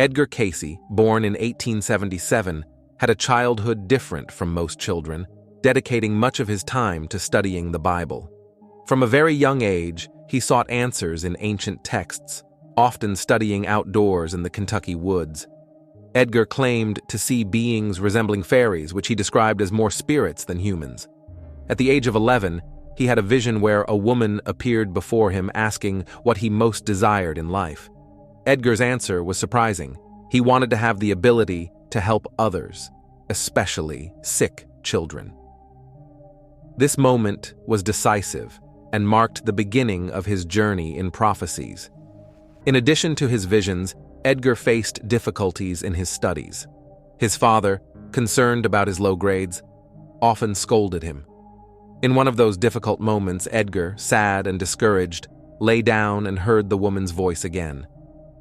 Edgar Cayce, born in 1877, had a childhood different from most children, dedicating much of his time to studying the Bible. From a very young age, he sought answers in ancient texts, often studying outdoors in the Kentucky woods. Edgar claimed to see beings resembling fairies, which he described as more spirits than humans. At the age of 11, he had a vision where a woman appeared before him asking what he most desired in life. Edgar's answer was surprising. He wanted to have the ability to help others, especially sick children. This moment was decisive and marked the beginning of his journey in prophecies. In addition to his visions, Edgar faced difficulties in his studies. His father, concerned about his low grades, often scolded him. In one of those difficult moments, Edgar, sad and discouraged, lay down and heard the woman's voice again.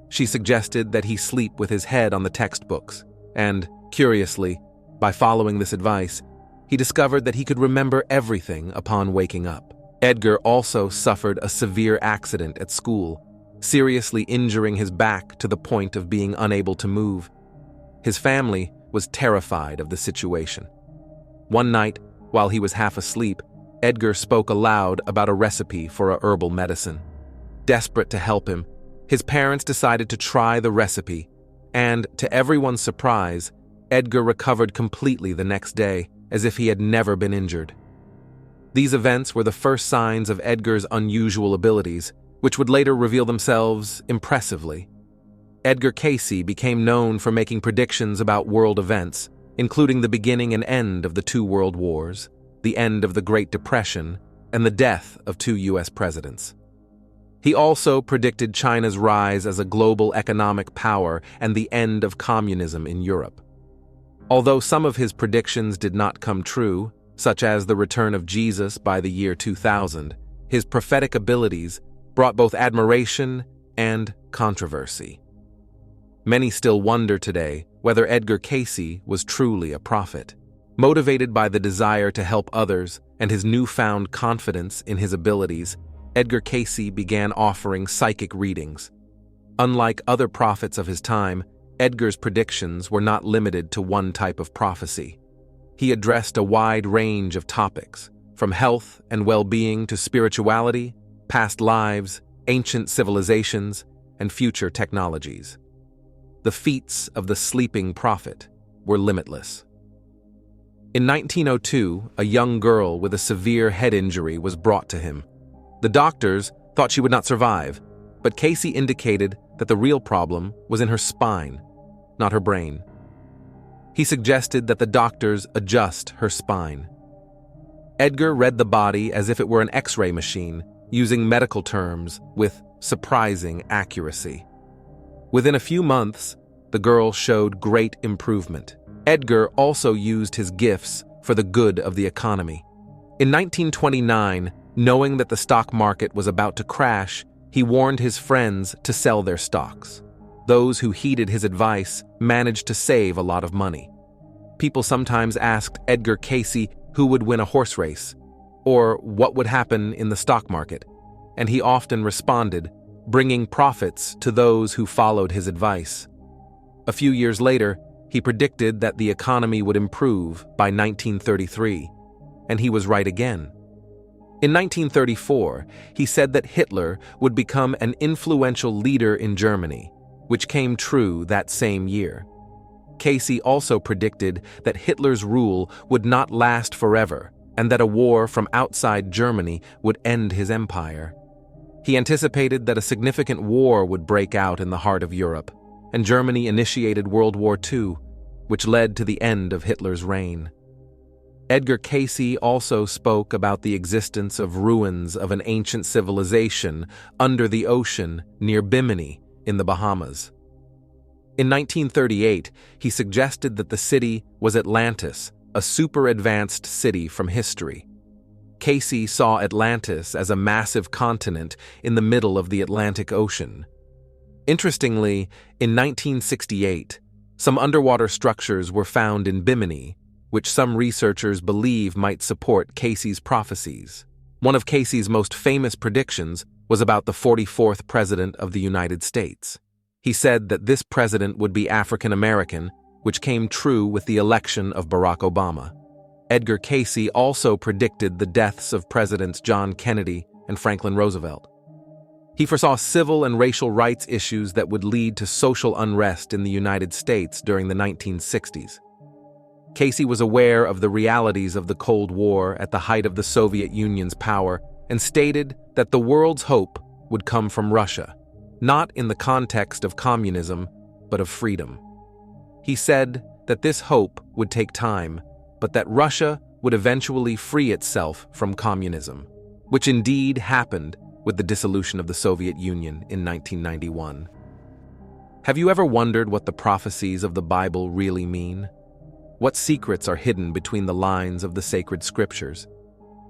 She suggested that he sleep with his head on the textbooks, and, curiously, by following this advice, he discovered that he could remember everything upon waking up. Edgar also suffered a severe accident at school, seriously injuring his back to the point of being unable to move. His family was terrified of the situation. One night, while he was half asleep, Edgar spoke aloud about a recipe for a herbal medicine. Desperate to help him, his parents decided to try the recipe, and, to everyone's surprise, Edgar recovered completely the next day, as if he had never been injured. These events were the first signs of Edgar's unusual abilities, which would later reveal themselves impressively. Edgar Cayce became known for making predictions about world events, including the beginning and end of the two world wars, the end of the Great Depression, and the death of two U.S. presidents. He also predicted China's rise as a global economic power and the end of communism in Europe. Although some of his predictions did not come true, such as the return of Jesus by the year 2000, his prophetic abilities brought both admiration and controversy. Many still wonder today whether Edgar Cayce was truly a prophet. Motivated by the desire to help others and his newfound confidence in his abilities, Edgar Cayce began offering psychic readings. Unlike other prophets of his time, Edgar's predictions were not limited to one type of prophecy. He addressed a wide range of topics, from health and well-being to spirituality, past lives, ancient civilizations, and future technologies. The feats of the sleeping prophet were limitless. In 1902, a young girl with a severe head injury was brought to him. The doctors thought she would not survive, but Cayce indicated that the real problem was in her spine, not her brain. He suggested that the doctors adjust her spine. Edgar read the body as if it were an X-ray machine, using medical terms with surprising accuracy. Within a few months, the girl showed great improvement. Edgar also used his gifts for the good of the economy. In 1929, knowing that the stock market was about to crash, he warned his friends to sell their stocks. Those who heeded his advice managed to save a lot of money. People sometimes asked Edgar Cayce who would win a horse race, or what would happen in the stock market, and he often responded, bringing profits to those who followed his advice. A few years later, he predicted that the economy would improve by 1933, and he was right again. In 1934, he said that Hitler would become an influential leader in Germany, which came true that same year. Cayce also predicted that Hitler's rule would not last forever and that a war from outside Germany would end his empire. He anticipated that a significant war would break out in the heart of Europe, and Germany initiated World War II, which led to the end of Hitler's reign. Edgar Cayce also spoke about the existence of ruins of an ancient civilization under the ocean near Bimini in the Bahamas. In 1938, he suggested that the city was Atlantis, a super-advanced city from history. Cayce saw Atlantis as a massive continent in the middle of the Atlantic Ocean. Interestingly, in 1968, some underwater structures were found in Bimini, which some researchers believe might support Cayce's prophecies. One of Cayce's most famous predictions was about the 44th President of the United States. He said that this president would be African American, which came true with the election of Barack Obama. Edgar Cayce also predicted the deaths of Presidents John Kennedy and Franklin Roosevelt. He foresaw civil and racial rights issues that would lead to social unrest in the United States during the 1960s. Cayce was aware of the realities of the Cold War at the height of the Soviet Union's power and stated that the world's hope would come from Russia, not in the context of communism, but of freedom. He said that this hope would take time, but that Russia would eventually free itself from communism, which indeed happened with the dissolution of the Soviet Union in 1991. Have you ever wondered what the prophecies of the Bible really mean? What secrets are hidden between the lines of the sacred scriptures?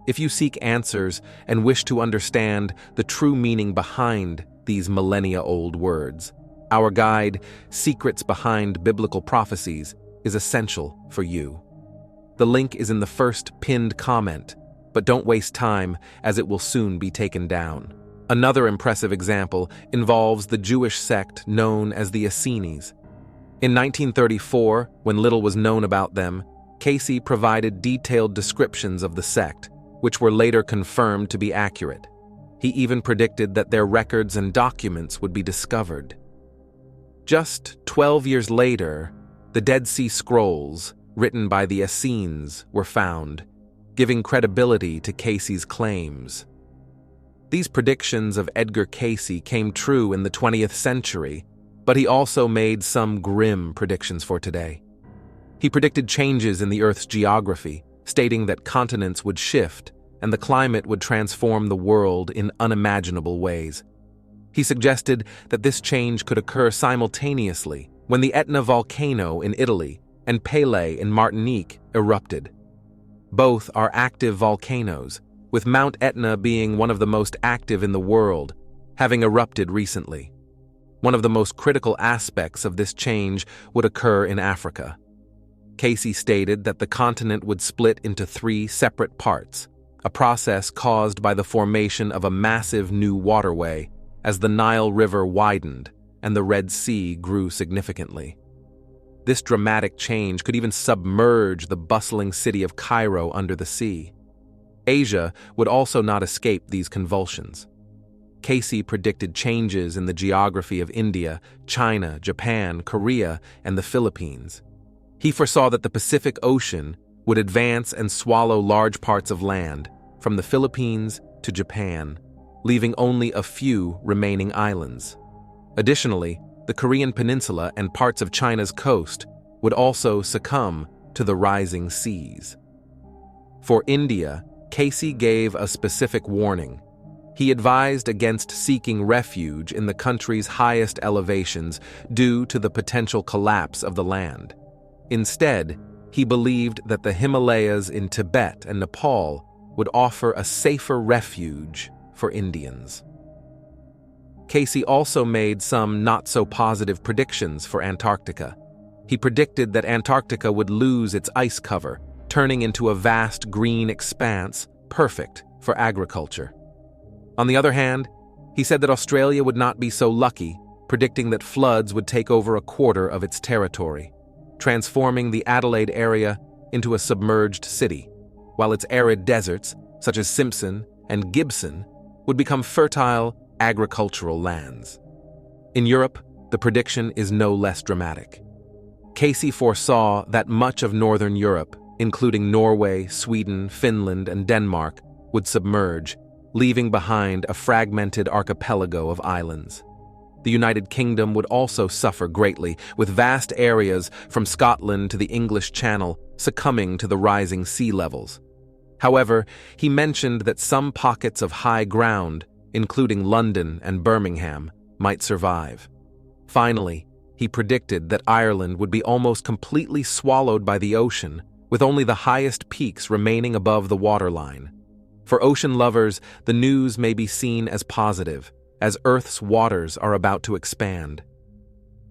If you seek answers and wish to understand the true meaning behind these millennia-old words, our guide, Secrets Behind Biblical Prophecies, is essential for you. The link is in the first pinned comment, but don't waste time as it will soon be taken down. Another impressive example involves the Jewish sect known as the Essenes. In 1934, when little was known about them, Cayce provided detailed descriptions of the sect, which were later confirmed to be accurate. He even predicted that their records and documents would be discovered. Just 12 years later, the Dead Sea Scrolls, written by the Essenes, were found, giving credibility to Cayce's claims. These predictions of Edgar Cayce came true in the 20th century, but he also made some grim predictions for today. He predicted changes in the Earth's geography, stating that continents would shift and the climate would transform the world in unimaginable ways. He suggested that this change could occur simultaneously when the Etna volcano in Italy and Pelée in Martinique erupted. Both are active volcanoes, with Mount Etna being one of the most active in the world, having erupted recently. One of the most critical aspects of this change would occur in Africa. Cayce stated that the continent would split into 3 separate parts, a process caused by the formation of a massive new waterway as the Nile River widened and the Red Sea grew significantly. This dramatic change could even submerge the bustling city of Cairo under the sea. Asia would also not escape these convulsions. Cayce predicted changes in the geography of India, China, Japan, Korea, and the Philippines. He foresaw that the Pacific Ocean would advance and swallow large parts of land, from the Philippines to Japan, leaving only a few remaining islands. Additionally, the Korean peninsula and parts of China's coast would also succumb to the rising seas. For India, Cayce gave a specific warning. He advised against seeking refuge in the country's highest elevations due to the potential collapse of the land. Instead, he believed that the Himalayas in Tibet and Nepal would offer a safer refuge for Indians. Cayce also made some not-so-positive predictions for Antarctica. He predicted that Antarctica would lose its ice cover, turning into a vast green expanse, perfect for agriculture. On the other hand, he said that Australia would not be so lucky, predicting that floods would take over a quarter of its territory, transforming the Adelaide area into a submerged city, while its arid deserts, such as Simpson and Gibson, would become fertile agricultural lands. In Europe, the prediction is no less dramatic. Cayce foresaw that much of northern Europe, including Norway, Sweden, Finland, and Denmark, would submerge, leaving behind a fragmented archipelago of islands. The United Kingdom would also suffer greatly, with vast areas from Scotland to the English Channel succumbing to the rising sea levels. However, he mentioned that some pockets of high ground, including London and Birmingham, might survive. Finally, he predicted that Ireland would be almost completely swallowed by the ocean, with only the highest peaks remaining above the waterline. For ocean lovers, the news may be seen as positive, as Earth's waters are about to expand.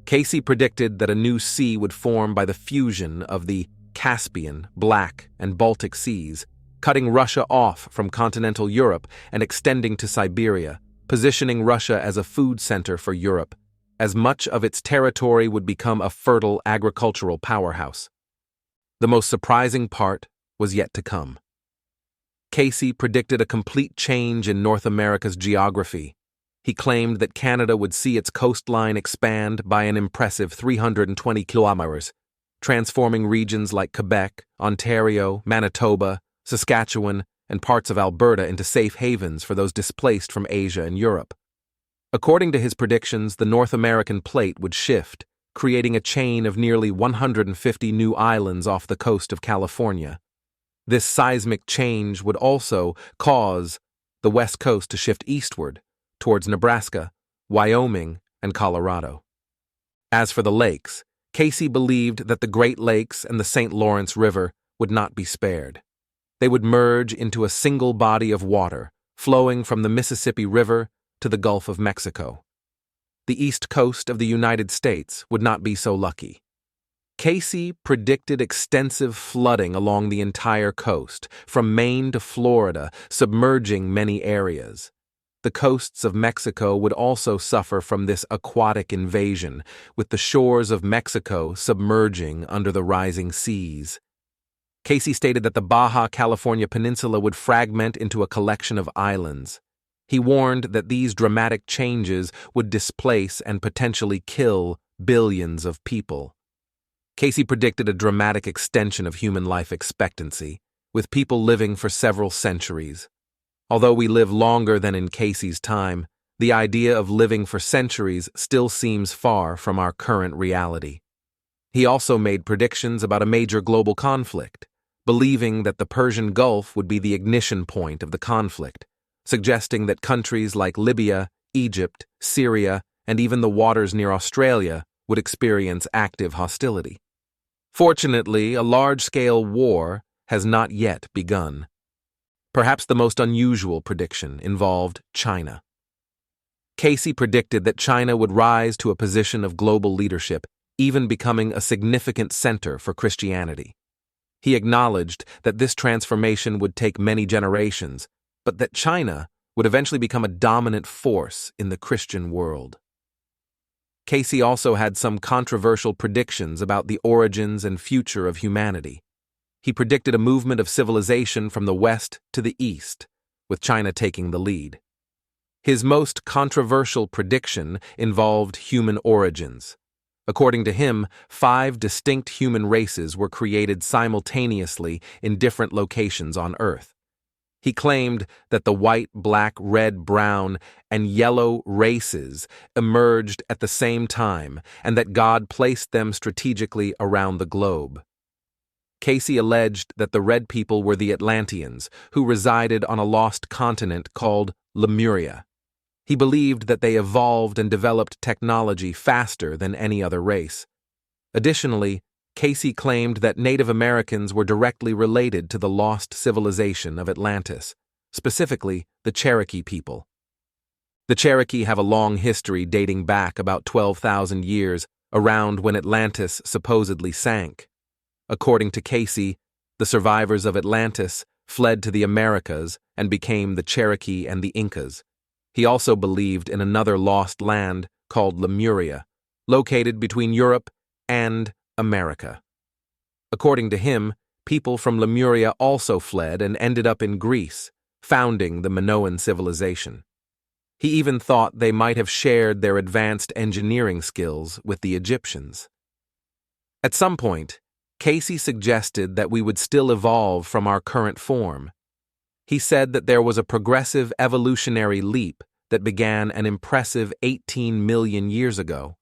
Cayce predicted that a new sea would form by the fusion of the Caspian, Black, and Baltic seas, cutting Russia off from continental Europe and extending to Siberia, positioning Russia as a food center for Europe, as much of its territory would become a fertile agricultural powerhouse. The most surprising part was yet to come. Cayce predicted a complete change in North America's geography. He claimed that Canada would see its coastline expand by an impressive 320 kilometers, transforming regions like Quebec, Ontario, Manitoba, Saskatchewan, and parts of Alberta into safe havens for those displaced from Asia and Europe. According to his predictions, the North American plate would shift, creating a chain of nearly 150 new islands off the coast of California. This seismic change would also cause the West Coast to shift eastward, towards Nebraska, Wyoming, and Colorado. As for the lakes, Cayce believed that the Great Lakes and the St. Lawrence River would not be spared. They would merge into a single body of water, flowing from the Mississippi River to the Gulf of Mexico. The east coast of the United States would not be so lucky. Cayce predicted extensive flooding along the entire coast, from Maine to Florida, submerging many areas. The coasts of Mexico would also suffer from this aquatic invasion, with the shores of Mexico submerging under the rising seas. Cayce stated that the Baja California Peninsula would fragment into a collection of islands. He warned that these dramatic changes would displace and potentially kill billions of people. Cayce predicted a dramatic extension of human life expectancy, with people living for several centuries. Although we live longer than in Cayce's time, the idea of living for centuries still seems far from our current reality. He also made predictions about a major global conflict, believing that the Persian Gulf would be the ignition point of the conflict, suggesting that countries like Libya, Egypt, Syria, and even the waters near Australia would experience active hostility. Fortunately, a large-scale war has not yet begun. Perhaps the most unusual prediction involved China. Cayce predicted that China would rise to a position of global leadership, even becoming a significant center for Christianity. He acknowledged that this transformation would take many generations, but that China would eventually become a dominant force in the Christian world. Cayce also had some controversial predictions about the origins and future of humanity. He predicted a movement of civilization from the west to the east, with China taking the lead. His most controversial prediction involved human origins. According to him, 5 distinct human races were created simultaneously in different locations on Earth. He claimed that the white, black, red, brown, and yellow races emerged at the same time and that God placed them strategically around the globe. Cayce alleged that the red people were the Atlanteans, who resided on a lost continent called Lemuria. He believed that they evolved and developed technology faster than any other race. Additionally, Cayce claimed that Native Americans were directly related to the lost civilization of Atlantis, specifically the Cherokee people. The Cherokee have a long history dating back about 12,000 years, around when Atlantis supposedly sank. According to Cayce, the survivors of Atlantis fled to the Americas and became the Cherokee and the Incas. He also believed in another lost land called Lemuria, located between Europe and America. According to him, people from Lemuria also fled and ended up in Greece, founding the Minoan civilization. He even thought they might have shared their advanced engineering skills with the Egyptians. At some point, Cayce suggested that we would still evolve from our current form. He said that there was a progressive evolutionary leap that began an impressive 18 million years ago.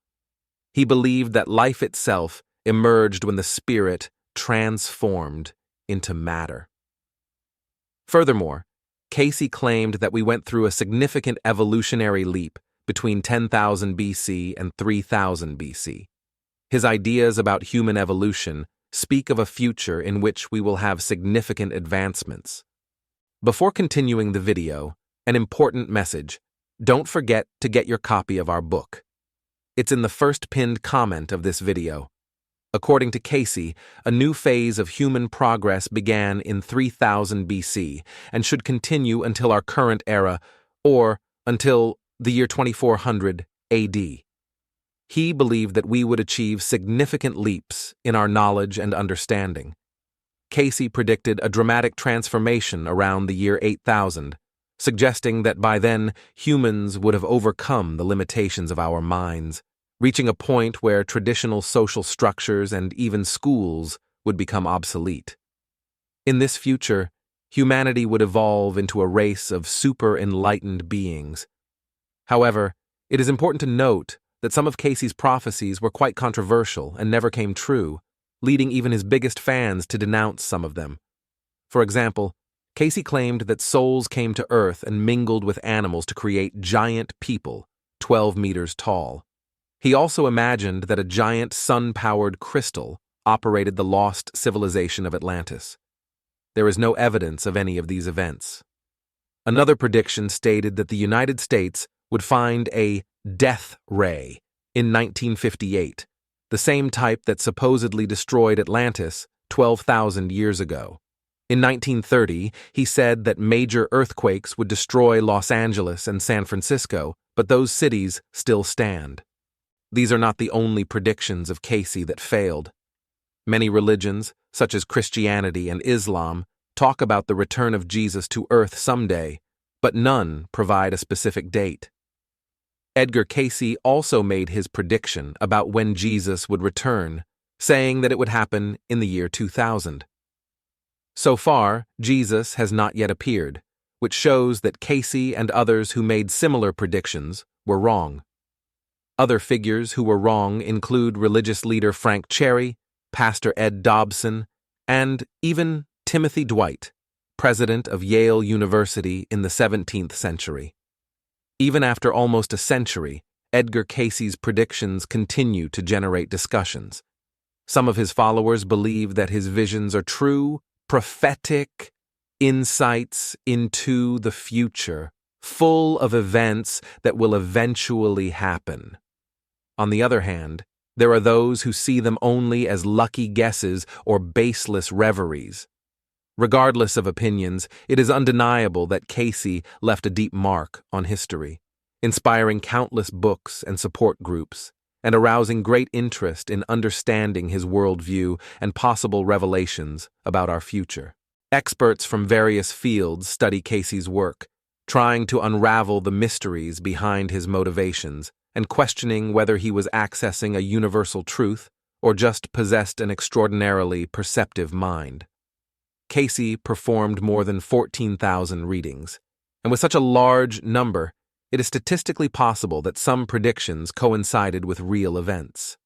He believed that life itself emerged when the spirit transformed into matter. Furthermore, Cayce claimed that we went through a significant evolutionary leap between 10,000 BC and 3000 BC. His ideas about human evolution speak of a future in which we will have significant advancements. Before continuing the video, an important message: don't forget to get your copy of our book. It's in the first pinned comment of this video. According to Cayce, a new phase of human progress began in 3000 BC and should continue until our current era, or until the year 2400 AD. He believed that we would achieve significant leaps in our knowledge and understanding. Cayce predicted a dramatic transformation around the year 8000, suggesting that by then humans would have overcome the limitations of our minds, reaching a point where traditional social structures and even schools would become obsolete. In this future, humanity would evolve into a race of super-enlightened beings. However, it is important to note that some of Cayce's prophecies were quite controversial and never came true, leading even his biggest fans to denounce some of them. For example, Cayce claimed that souls came to Earth and mingled with animals to create giant people, 12 meters tall. He also imagined that a giant sun-powered crystal operated the lost civilization of Atlantis. There is no evidence of any of these events. Another prediction stated that the United States would find a death ray in 1958, the same type that supposedly destroyed Atlantis 12,000 years ago. In 1930, he said that major earthquakes would destroy Los Angeles and San Francisco, but those cities still stand. These are not the only predictions of Cayce that failed. Many religions, such as Christianity and Islam, talk about the return of Jesus to Earth someday, but none provide a specific date. Edgar Cayce also made his prediction about when Jesus would return, saying that it would happen in the year 2000. So far, Jesus has not yet appeared, which shows that Cayce and others who made similar predictions were wrong. Other figures who were wrong include religious leader Frank Cherry, Pastor Ed Dobson, and even Timothy Dwight, president of Yale University in the 17th century. Even after almost a century, Edgar Cayce's predictions continue to generate discussions. Some of his followers believe that his visions are true, prophetic insights into the future, full of events that will eventually happen. On the other hand, there are those who see them only as lucky guesses or baseless reveries. Regardless of opinions, it is undeniable that Cayce left a deep mark on history, inspiring countless books and support groups, and arousing great interest in understanding his worldview and possible revelations about our future. Experts from various fields study Cayce's work, trying to unravel the mysteries behind his motivations and questioning whether he was accessing a universal truth or just possessed an extraordinarily perceptive mind. Cayce performed more than 14,000 readings, and with such a large number, it is statistically possible that some predictions coincided with real events.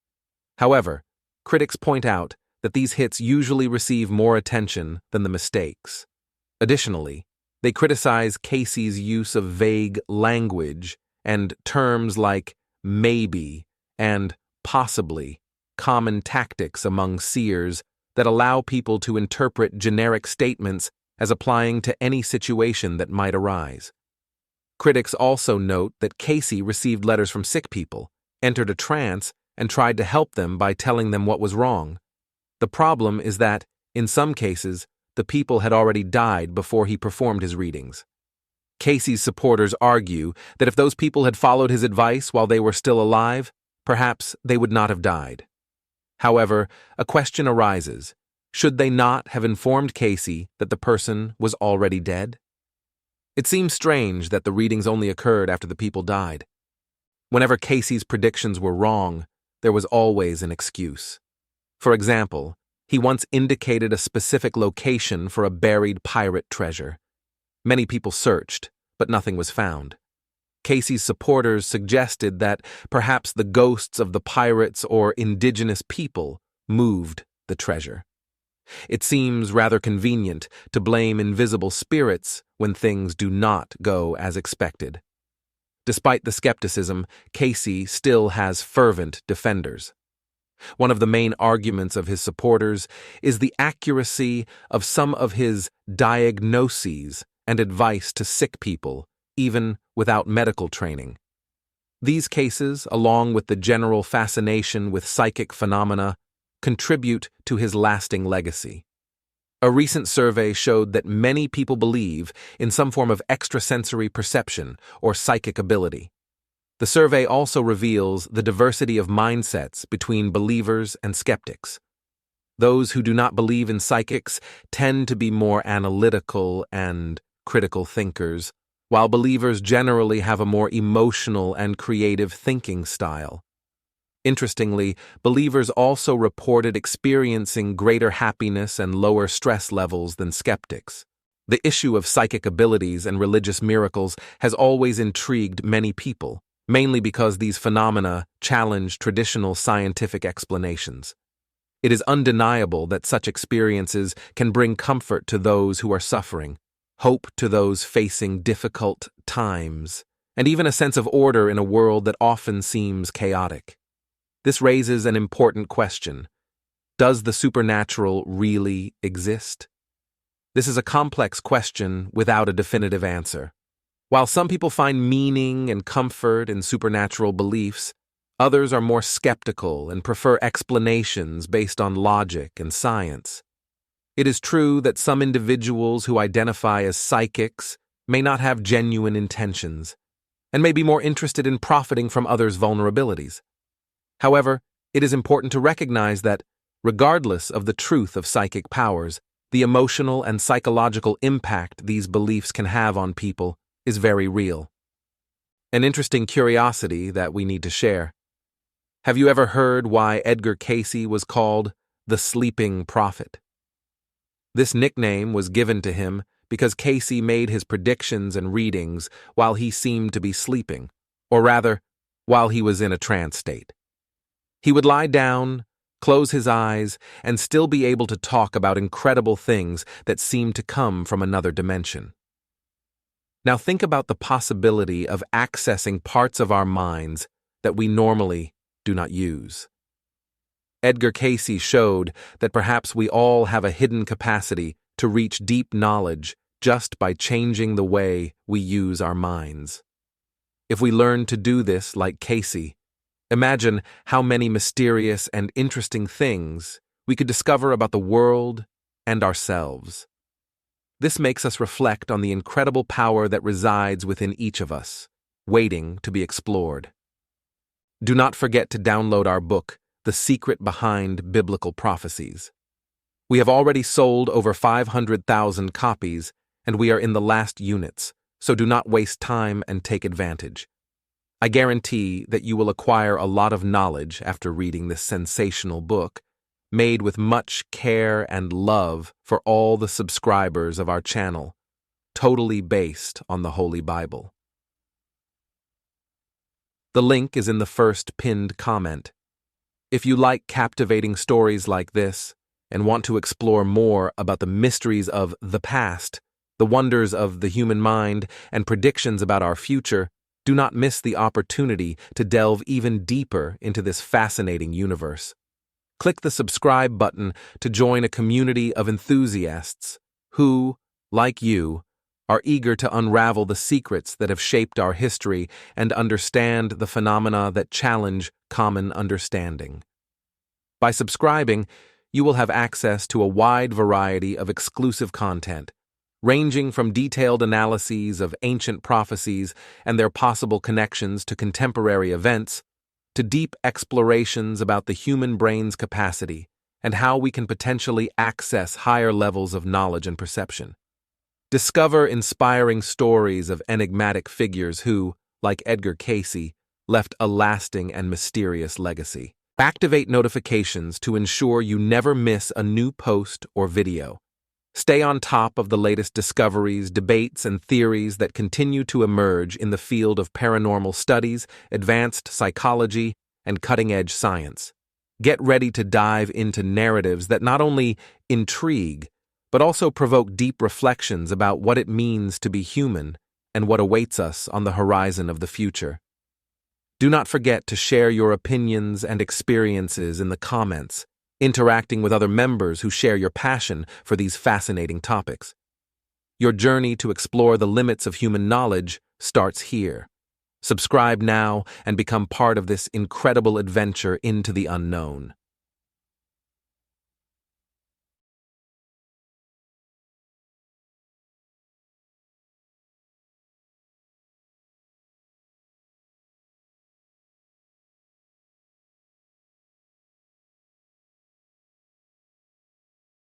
However, critics point out that these hits usually receive more attention than the mistakes. Additionally, they criticize Cayce's use of vague language and terms like maybe and possibly, common tactics among seers that allow people to interpret generic statements as applying to any situation that might arise. Critics also note that Cayce received letters from sick people, entered a trance, and tried to help them by telling them what was wrong. The problem is that, in some cases, the people had already died before he performed his readings. Cayce's supporters argue that if those people had followed his advice while they were still alive, perhaps they would not have died. However, a question arises: should they not have informed Cayce that the person was already dead? It seems strange that the readings only occurred after the people died. Whenever Cayce's predictions were wrong, there was always an excuse. For example, he once indicated a specific location for a buried pirate treasure. Many people searched, but nothing was found. Cayce's supporters suggested that perhaps the ghosts of the pirates or indigenous people moved the treasure. It seems rather convenient to blame invisible spirits when things do not go as expected. Despite the skepticism, Cayce still has fervent defenders. One of the main arguments of his supporters is the accuracy of some of his diagnoses and advice to sick people, even without medical training. These cases, along with the general fascination with psychic phenomena, contribute to his lasting legacy. A recent survey showed that many people believe in some form of extrasensory perception or psychic ability. The survey also reveals the diversity of mindsets between believers and skeptics. Those who do not believe in psychics tend to be more analytical and critical thinkers, while believers generally have a more emotional and creative thinking style. Interestingly, believers also reported experiencing greater happiness and lower stress levels than skeptics. The issue of psychic abilities and religious miracles has always intrigued many people, mainly because these phenomena challenge traditional scientific explanations. It is undeniable that such experiences can bring comfort to those who are suffering, hope to those facing difficult times, and even a sense of order in a world that often seems chaotic. This raises an important question. Does the supernatural really exist? This is a complex question without a definitive answer. While some people find meaning and comfort in supernatural beliefs, others are more skeptical and prefer explanations based on logic and science. It is true that some individuals who identify as psychics may not have genuine intentions and may be more interested in profiting from others' vulnerabilities. However, it is important to recognize that, regardless of the truth of psychic powers, the emotional and psychological impact these beliefs can have on people is very real. An interesting curiosity that we need to share. Have you ever heard why Edgar Cayce was called the sleeping prophet? This nickname was given to him because Cayce made his predictions and readings while he seemed to be sleeping, or rather, while he was in a trance state. He would lie down, close his eyes, and still be able to talk about incredible things that seemed to come from another dimension. Now think about the possibility of accessing parts of our minds that we normally do not use. Edgar Cayce showed that perhaps we all have a hidden capacity to reach deep knowledge just by changing the way we use our minds. If we learn to do this like Cayce, imagine how many mysterious and interesting things we could discover about the world and ourselves. This makes us reflect on the incredible power that resides within each of us, waiting to be explored. Do not forget to download our book, The Secret Behind Biblical Prophecies. We have already sold over 500,000 copies, and we are in the last units, so do not waste time and take advantage. I guarantee that you will acquire a lot of knowledge after reading this sensational book, made with much care and love for all the subscribers of our channel, totally based on the Holy Bible. The link is in the first pinned comment. If you like captivating stories like this and want to explore more about the mysteries of the past, the wonders of the human mind, and predictions about our future, do not miss the opportunity to delve even deeper into this fascinating universe. Click the subscribe button to join a community of enthusiasts who, like you, are eager to unravel the secrets that have shaped our history and understand the phenomena that challenge common understanding. By subscribing, you will have access to a wide variety of exclusive content, ranging from detailed analyses of ancient prophecies and their possible connections to contemporary events, to deep explorations about the human brain's capacity and how we can potentially access higher levels of knowledge and perception. Discover inspiring stories of enigmatic figures who, like Edgar Cayce, left a lasting and mysterious legacy. Activate notifications to ensure you never miss a new post or video. Stay on top of the latest discoveries, debates, and theories that continue to emerge in the field of paranormal studies, advanced psychology, and cutting-edge science. Get ready to dive into narratives that not only intrigue, but also provoke deep reflections about what it means to be human and what awaits us on the horizon of the future. Do not forget to share your opinions and experiences in the comments, interacting with other members who share your passion for these fascinating topics. Your journey to explore the limits of human knowledge starts here. Subscribe now and become part of this incredible adventure into the unknown.